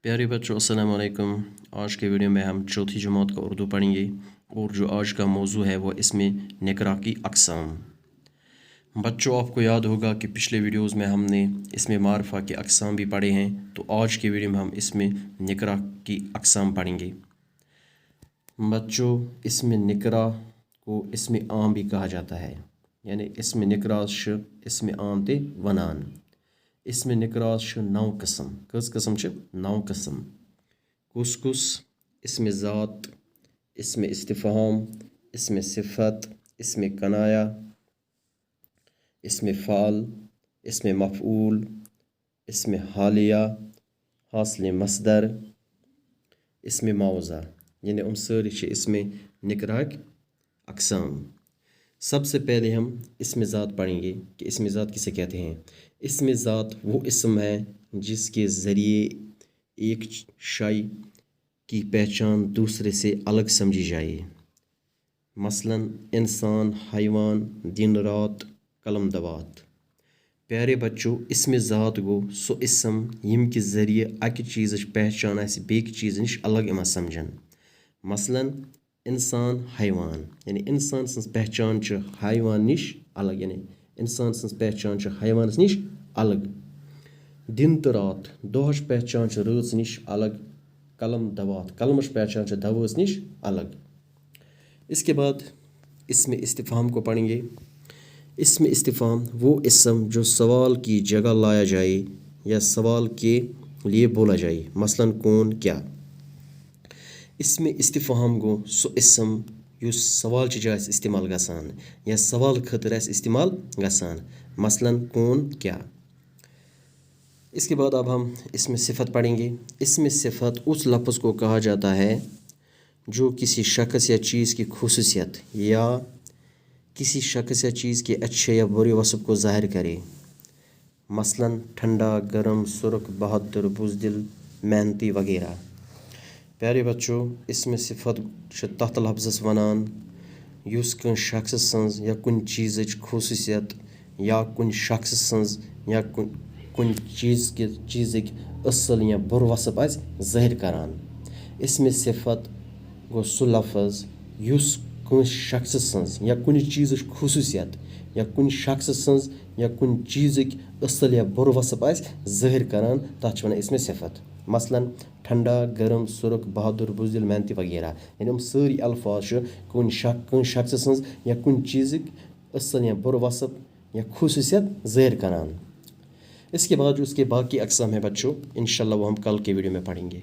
प्यारे बच्चों अस्सलाम वालेकुम। आज के वीडियो में हम चौथी जमात का उर्दू पढ़ेंगे और जो आज का मौजू है वो इसमें निकरा की अक़साम। बच्चों आपको याद होगा कि पिछले वीडियोस में हमने इसमें मारफा के अक़साम भी पढ़े हैं, तो आज के वीडियो में हम इसमें निकरा की अक़साम पढ़ेंगे। बच्चों इसमें निकरा को इसमें आम भी कहा जाता है, यानी इसमें निकरा इसमें आम ते वनान। इसमें निकरास 9 किस्म, कस किस्म 9 किस्म। कुस कुस, इसमें ज़ात, इसमें इस्तिफ़हाम, इसमें सिफ़त, इसमें कनाया, इसमें फ़ाल, इसमें मफ़ऊल, इसमें हालिया, हासिल मसदर, इसमें मावज़ा, यानी सारी इसमें निकरा अक़साम। सबसे पहले हम इसमें ज़ात पढ़ेंगे कि इसमें ज़ात किसे कहते हैं। इसमें ज़ात वो इसम है जिसके ज़रिए एक शय की पहचान दूसरे से अलग समझी जाए। मसलन इंसान, हैवान, दिन रात, कलम दवात। प्यारे बच्चों इसमें ज़ात गो सो इसम यम के ज़रिए अक चीज़ पहचान आसि बेक चीज़ नश अलग यम समझन। मसलन इंसान, हैवान, यानी इंसान सन्स पहचान हैवान नश अलग, यानी इंसान सन्स पहचान हैवानस नश अलग। दिन तो रात, दोहच पहचान रात नश अलग। कलम दवात, कलमच पहचान दवास नश अलग। इसके बाद इसमें इस्तिफ़हाम को पढ़ेंगे। इसमें इस्तिफ़हाम वो इसम जो सवाल की जगह लाया जाए या सवाल के लिए बोला जाए। मसलन कौन, क्या। इसमें इस्तिफ़हाम गो सो इसम युस सवाल जाए इस्तेमाल गसान या सवाल खतर इस्तेमाल गसान। मसलन कौन, क्या। इसके बाद अब हम इसमें सिफ़त पढ़ेंगे। इसमें सिफ़त उस लफ्ज़ को कहा जाता है जो किसी शख्स या चीज़ की खुसूसियत या किसी शख्स या चीज़ के अच्छे या बुरे वस्फ़ को ज़ाहिर करे। मसलन ठंडा, गर्म, सुर्ख, बहादुर, बुज़दिल, मेहनती वगैरह। प्यारे बच्चों इसमें सिफ़त तथ लफ्ज़स वनान युस कन शख्स सन्ज या कुन चीज़ खुसूसियत या कुन शख्स सन्ज या कुन चीज़ असल या बुर वस्फ़ आस ज़ाहिर करान। इसमें सिफ़त गो सो लफ्ज़ युस कन शख्स सन्ज या कुन चीज़ खुसूसियत या कुन शख्स सन्ज या कुन चीज़ असल या बुर वस्फ़ आस ज़ाहिर करान, तथ वनान इसमें सिफ़त। मसलन ठंडा, गर्म, सुर्ख, बहादुर, बुज़दिल, मेहनती वगैरह, यानी सारी अल्फाज कुन शख्स सन्ज या कुन चीज़ असल या बुर वस्फ़ या खुसूसियत ज़ाहिर करान। इसके बाद जो उसके बाकी अक़साम है बच्चों, इंशाअल्लाह वो हम कल के वीडियो में पढ़ेंगे।